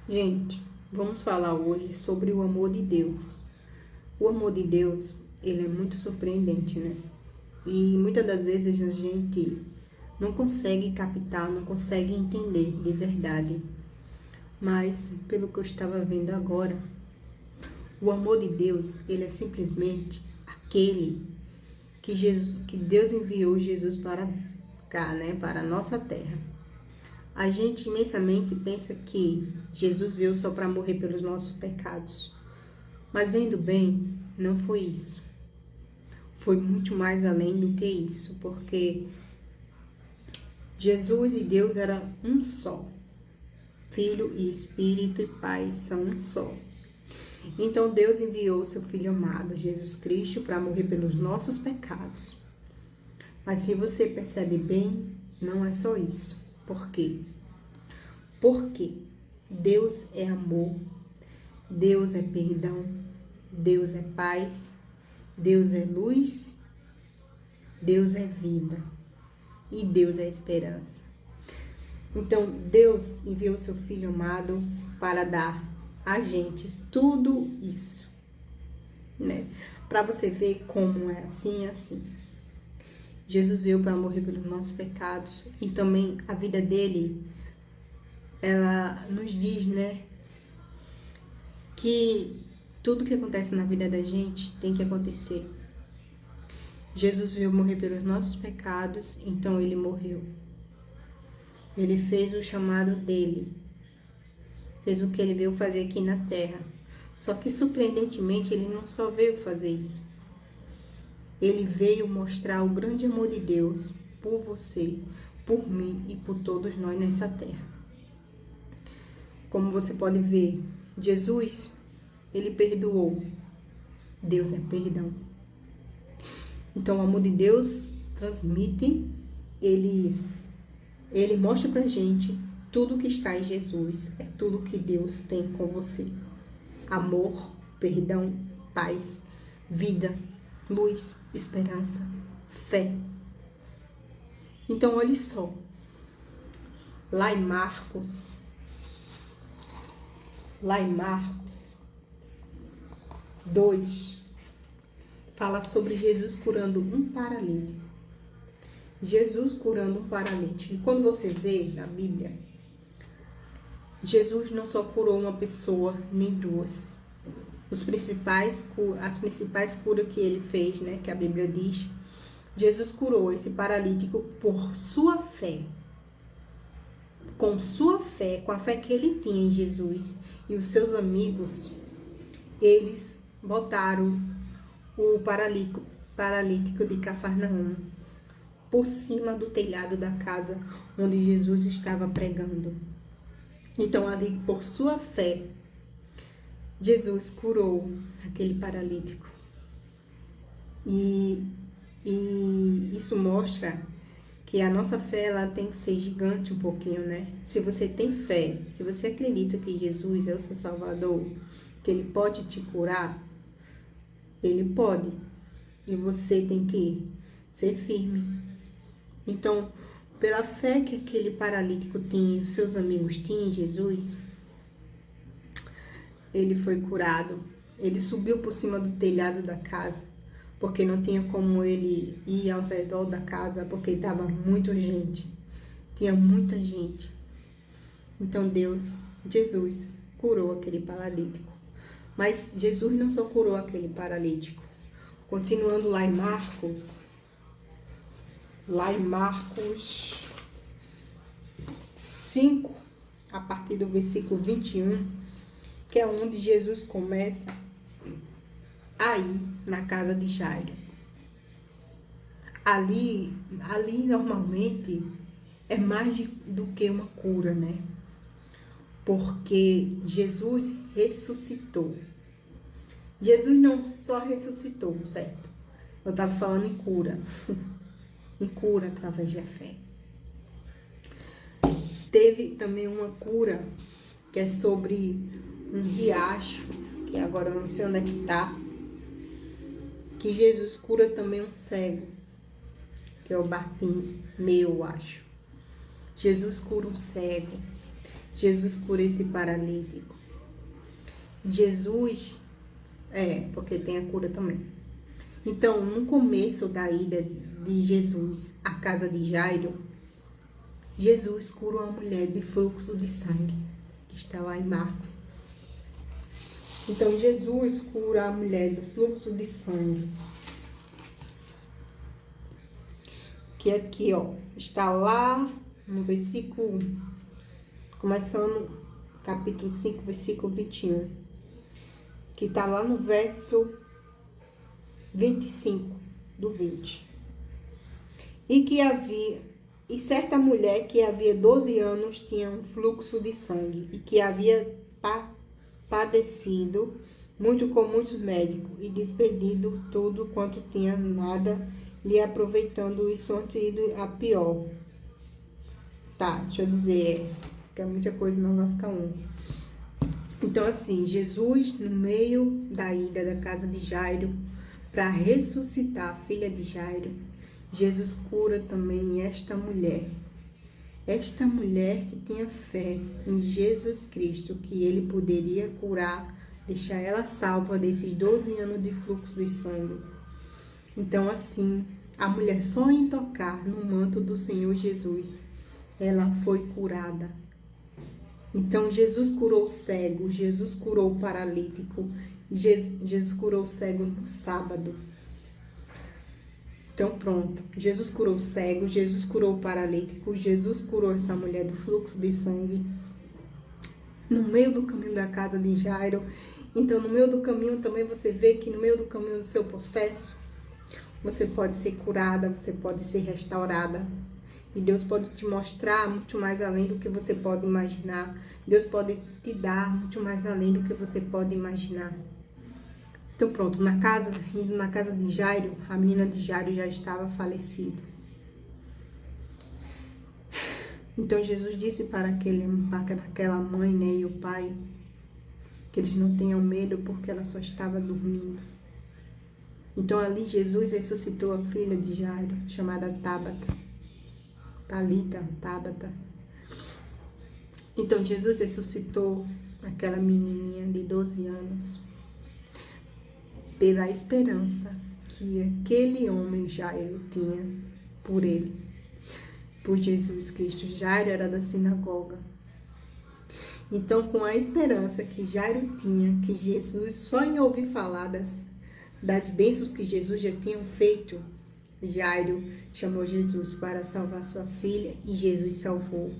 Gente, vamos falar hoje sobre o amor de Deus. O amor de Deus, ele é muito surpreendente, né? E muitas das vezes a gente não consegue captar, não consegue entender de verdade. Mas, pelo que eu estava vendo agora, o amor de Deus, ele é simplesmente aquele que Deus enviou Jesus para cá, né? Para a nossa terra. A gente imensamente pensa que Jesus veio só para morrer pelos nossos pecados. Mas vendo bem, não foi isso. Foi muito mais além do que isso, porque Jesus e Deus eram um só. Filho e Espírito e Pai são um só. Então Deus enviou seu Filho amado, Jesus Cristo, para morrer pelos nossos pecados. Mas se você percebe bem, não é só isso. Por quê? Porque Deus é amor, Deus é perdão, Deus é paz, Deus é luz, Deus é vida e Deus é esperança. Então, Deus enviou seu Filho amado para dar a gente tudo isso, né? Para você ver como é assim. Jesus veio para morrer pelos nossos pecados e também a vida dele, ela nos diz, né, que tudo que acontece na vida da gente tem que acontecer. Jesus veio morrer pelos nossos pecados, então ele morreu. Ele fez o chamado dele. Fez o que ele veio fazer aqui na terra. Só que, surpreendentemente, ele não só veio fazer isso. Ele veio mostrar o grande amor de Deus por você, por mim e por todos nós nessa terra. Como você pode ver, Jesus, ele perdoou. Deus é perdão. Então, o amor de Deus transmite, ele mostra pra gente tudo que está em Jesus, é tudo que Deus tem com você. Amor, perdão, paz, vida, luz, esperança, fé. Então, olhe só, lá em Marcos 2, fala sobre Jesus curando um paralítico. Jesus curando um paralítico. E quando você vê na Bíblia, Jesus não só curou uma pessoa, nem duas. As principais curas que ele fez, né, que a Bíblia diz, Jesus curou esse paralítico por sua fé. Com sua fé, com a fé que ele tinha em Jesus e os seus amigos, eles botaram o paralítico de Cafarnaum por cima do telhado da casa onde Jesus estava pregando. Então, ali, por sua fé, Jesus curou aquele paralítico. E isso mostra que a nossa fé, ela tem que ser gigante um pouquinho, né? Se você tem fé, se você acredita que Jesus é o seu Salvador, que ele pode te curar, ele pode. E você tem que ser firme. Então, pela fé que aquele paralítico tinha, os seus amigos tinham em Jesus, ele foi curado. Ele subiu por cima do telhado da casa, porque não tinha como ele ir ao redor da casa, porque estava muita gente. Tinha muita gente. Então Jesus, curou aquele paralítico. Mas Jesus não só curou aquele paralítico. Continuando lá em Marcos 5, a partir do versículo 21, que é onde Jesus começa a ir na casa de Jairo. Ali normalmente é mais do que uma cura, né? Porque Jesus ressuscitou. Jesus não só ressuscitou, certo? Eu estava falando em cura. Em cura através da fé. Teve também uma cura que é sobre um riacho, que agora eu não sei onde é que tá, que Jesus cura também um cego, que é o Bartimeu, eu acho. Jesus cura um cego. Jesus cura esse paralítico. Jesus, porque tem a cura também. Então, no começo da ida de Jesus à casa de Jairo, Jesus cura uma mulher de fluxo de sangue, que está lá em Marcos. Então, Jesus cura a mulher do fluxo de sangue. Que aqui, está lá no versículo, começando capítulo 5, versículo 21. Que está lá no verso 25 do 20. E certa mulher que havia 12 anos tinha um fluxo de sangue e que havia padecido muito com muitos médicos e despedido tudo quanto tinha, nada lhe aproveitando, isso antes ido a pior. Tá, deixa eu dizer, que é muita coisa, não vai ficar longo. Então, assim, Jesus, no meio da ida da casa de Jairo, para ressuscitar a filha de Jairo, Jesus cura também esta mulher. Esta mulher que tinha fé em Jesus Cristo, que ele poderia curar, deixar ela salva desses 12 anos de fluxo de sangue. Então, assim, a mulher só em tocar no manto do Senhor Jesus, ela foi curada. Então, Jesus curou o cego, Jesus curou o paralítico, Jesus curou o cego no sábado. Então, pronto. Jesus curou o cego, Jesus curou o paralítico, Jesus curou essa mulher do fluxo de sangue no meio do caminho da casa de Jairo. Então, no meio do caminho também você vê que no meio do caminho do seu processo, você pode ser curada, você pode ser restaurada. E Deus pode te mostrar muito mais além do que você pode imaginar. Deus pode te dar muito mais além do que você pode imaginar. Então pronto, indo na casa de Jairo, a menina de Jairo já estava falecida. Então Jesus disse para aquela mãe, né, e o pai, que eles não tenham medo porque ela só estava dormindo. Então ali Jesus ressuscitou a filha de Jairo, chamada Tabata. Então Jesus ressuscitou aquela menininha de 12 anos pela esperança que aquele homem Jairo tinha por ele, por Jesus Cristo. Jairo era da sinagoga. Então, com a esperança que Jairo tinha, que Jesus, só em ouvir falar das bênçãos que Jesus já tinha feito, Jairo chamou Jesus para salvar sua filha e Jesus salvou.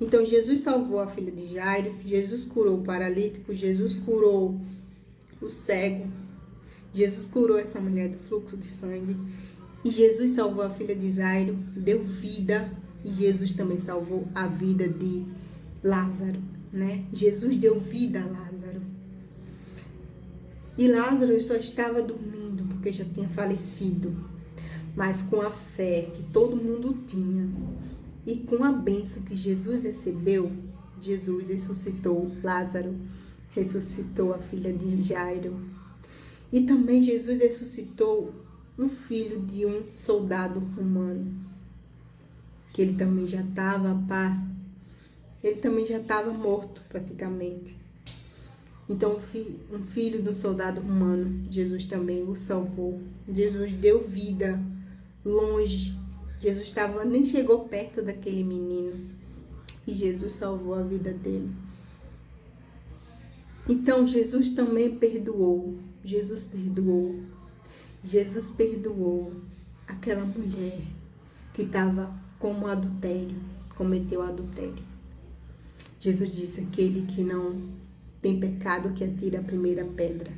Então, Jesus salvou a filha de Jairo, Jesus curou o paralítico, Jesus curou o cego, Jesus curou essa mulher do fluxo de sangue e Jesus salvou a filha de Jairo, deu vida e Jesus também salvou a vida de Lázaro, né? Jesus deu vida a Lázaro. E Lázaro só estava dormindo porque já tinha falecido. Mas com a fé que todo mundo tinha e com a bênção que Jesus recebeu, Jesus ressuscitou Lázaro, ressuscitou a filha de Jairo. E também Jesus ressuscitou um filho de um soldado romano, que ele também já estava morto praticamente. Então, um filho de um soldado romano, Jesus também o salvou. Jesus deu vida longe. Jesus nem chegou perto daquele menino. E Jesus salvou a vida dele. Então, Jesus também perdoou. Jesus perdoou aquela mulher que estava como adultério, cometeu adultério. Jesus disse: aquele que não tem pecado, que atire a primeira pedra.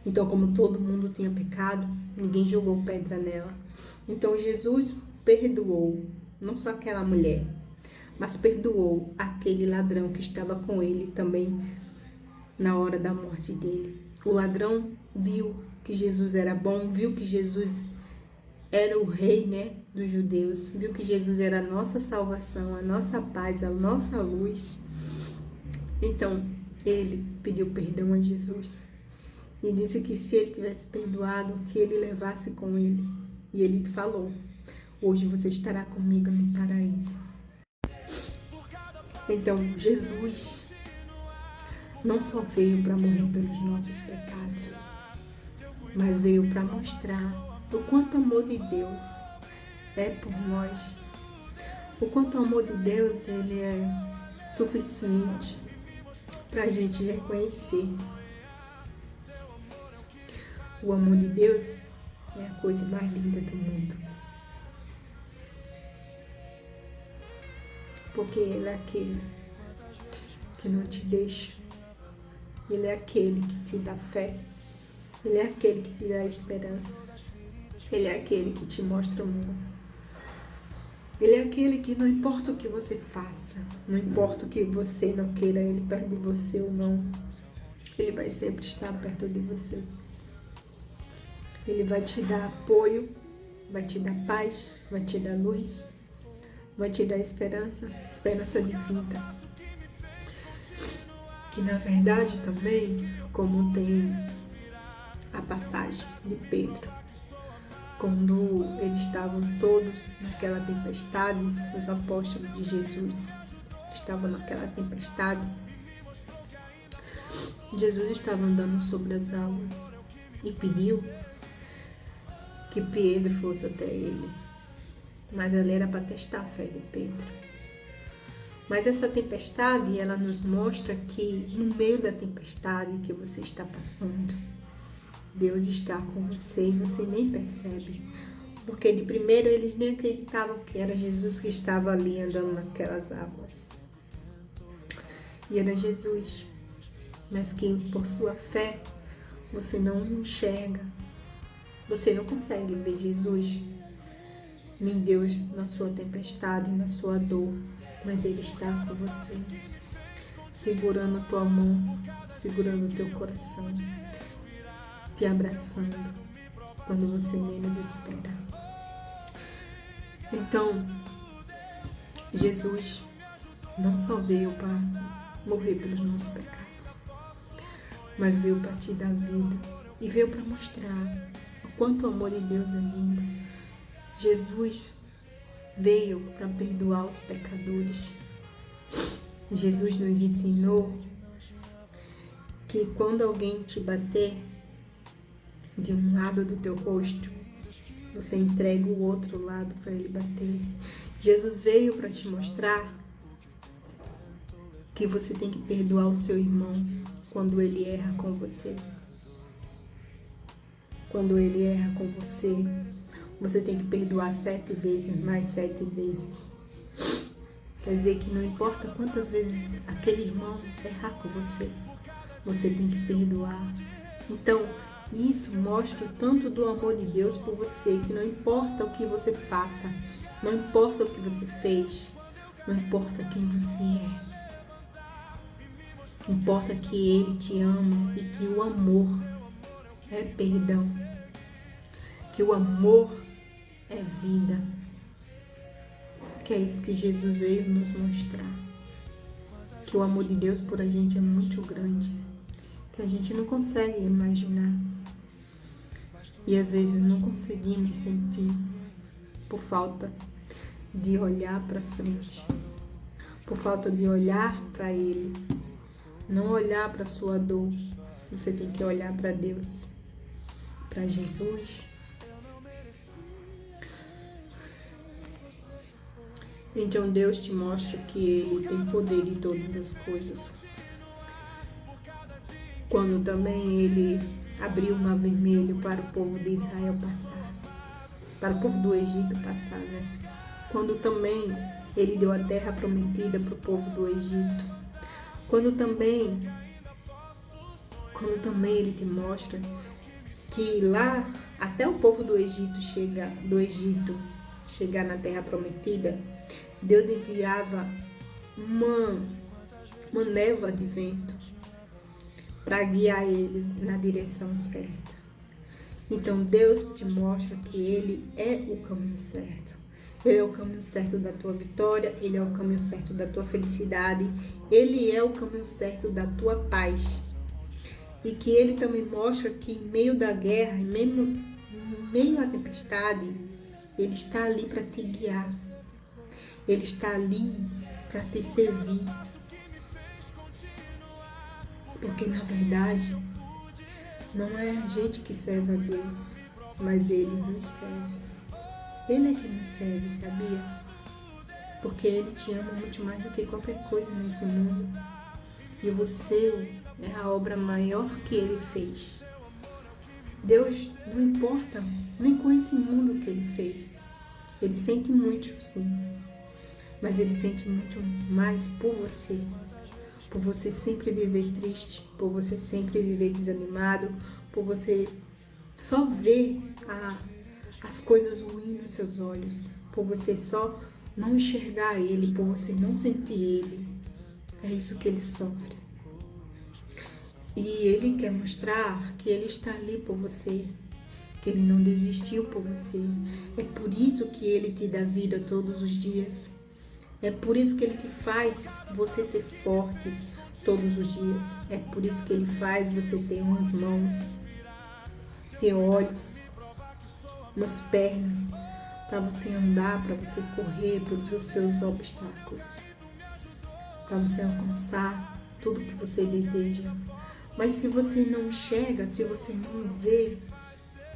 Então, como todo mundo tinha pecado, ninguém jogou pedra nela. Então, Jesus perdoou, não só aquela mulher, mas perdoou aquele ladrão que estava com ele também na hora da morte dele. O ladrão viu que Jesus era bom, viu que Jesus era o rei, né, dos judeus, viu que Jesus era a nossa salvação, a nossa paz, a nossa luz. Então, ele pediu perdão a Jesus e disse que se ele tivesse perdoado, que ele levasse com ele. E ele falou: hoje você estará comigo no paraíso. Então, Jesus não só veio para morrer pelos nossos pecados, mas veio para mostrar o quanto o amor de Deus é por nós. O quanto o amor de Deus ele é suficiente para a gente reconhecer. O amor de Deus é a coisa mais linda do mundo. Porque Ele é aquele que não te deixa. Ele é aquele que te dá fé. Ele é aquele que te dá esperança. Ele é aquele que te mostra o amor. Ele é aquele que não importa o que você faça, não importa o que você não queira Ele perto de você ou não, Ele vai sempre estar perto de você. Ele vai te dar apoio, vai te dar paz, vai te dar luz, vai te dar esperança de vida. Que na verdade também, como tem a passagem de Pedro, quando eles estavam todos naquela tempestade, os apóstolos de Jesus estavam naquela tempestade, Jesus estava andando sobre as águas e pediu que Pedro fosse até ele. Mas ali era para testar a fé de Pedro. Mas essa tempestade, ela nos mostra que no meio da tempestade que você está passando, Deus está com você e você nem percebe. Porque de primeiro eles nem acreditavam que era Jesus que estava ali andando naquelas águas. E era Jesus. Mas que por sua fé você não enxerga. Você não consegue ver Jesus em Deus na sua tempestade, na sua dor. Mas Ele está com você, segurando tua mão, segurando teu coração, te abraçando quando você menos espera. Então, Jesus não só veio para morrer pelos nossos pecados, mas veio para te dar vida e veio para mostrar o quanto o amor de Deus é lindo. Jesus veio para perdoar os pecadores. Jesus nos ensinou que quando alguém te bater de um lado do teu rosto, você entrega o outro lado para ele bater. Jesus veio para te mostrar que você tem que perdoar o seu irmão quando ele erra com você. Quando ele erra com você, você tem que perdoar 7 vezes, mais 7 vezes. Quer dizer que não importa quantas vezes aquele irmão errar com você, você tem que perdoar. Então, isso mostra o tanto do amor de Deus por você, que não importa o que você faça, não importa o que você fez, não importa quem você é. Importa que Ele te ama e que o amor é perdão, que o amor é vida. Que é isso que Jesus veio nos mostrar. Que o amor de Deus por a gente é muito grande, que a gente não consegue imaginar. E às vezes não conseguimos sentir por falta de olhar para frente, por falta de olhar para Ele, não olhar para a sua dor. Você tem que olhar para Deus, para Jesus. Então Deus te mostra que Ele tem poder em todas as coisas. Quando também Ele abriu o mar vermelho para o povo de Israel passar, para o povo do Egito passar, né? Quando também Ele deu a terra prometida para o povo do Egito. Quando também Ele te mostra que lá, até o povo do Egito chegar na terra prometida, Deus enviava uma névoa de vento para guiar eles na direção certa. Então Deus te mostra que Ele é o caminho certo. Ele é o caminho certo da tua vitória, Ele é o caminho certo da tua felicidade, Ele é o caminho certo da tua paz. E que Ele também mostra que em meio da guerra, em meio à tempestade, Ele está ali para te guiar. Ele está ali para te servir. Porque na verdade não é a gente que serve a Deus, mas Ele nos serve. Ele é que nos serve, sabia? Porque Ele te ama muito mais do que qualquer coisa nesse mundo. E você é a obra maior que Ele fez. Deus não importa nem com esse mundo que Ele fez. Ele sente muito, sim. Mas Ele sente muito mais por você. Por você sempre viver triste. Por você sempre viver desanimado. Por você só ver as coisas ruins nos seus olhos. Por você só não enxergar Ele. Por você não sentir Ele. É isso que Ele sofre. E Ele quer mostrar que Ele está ali por você. Que Ele não desistiu por você. É por isso que Ele te dá vida todos os dias. É por isso que Ele te faz você ser forte todos os dias. É por isso que Ele faz você ter umas mãos, ter olhos, umas pernas, para você andar, para você correr pelos seus obstáculos, para você alcançar tudo que você deseja. Mas se você não enxerga, se você não vê,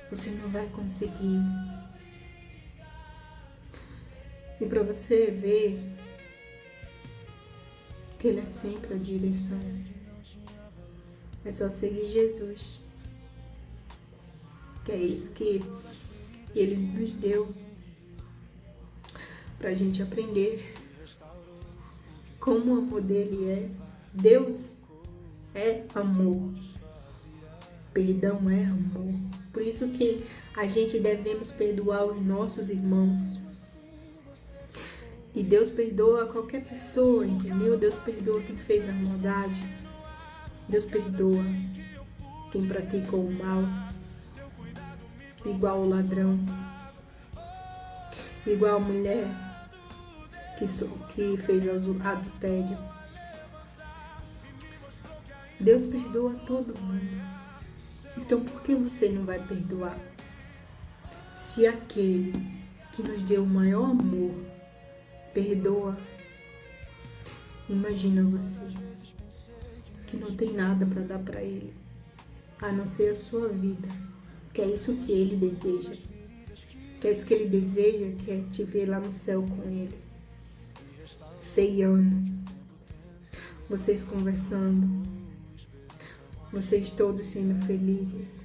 você não vai conseguir. E para você ver que Ele é sempre a direção, é só seguir Jesus. Que é isso que Ele nos deu pra gente aprender como o amor dele é. Deus é amor. Perdão é amor. Por isso que a gente devemos perdoar os nossos irmãos. E Deus perdoa qualquer pessoa, entendeu? Deus perdoa quem fez a maldade. Deus perdoa quem praticou o mal. Igual o ladrão. Igual a mulher que fez adultério. Deus perdoa todo mundo. Então por que você não vai perdoar? Se aquele que nos deu o maior amor perdoa, imagina você que não tem nada para dar para Ele, a não ser a sua vida, que é isso que Ele deseja. Que é isso que Ele deseja, que é te ver lá no céu com Ele, ceiando, vocês conversando, vocês todos sendo felizes.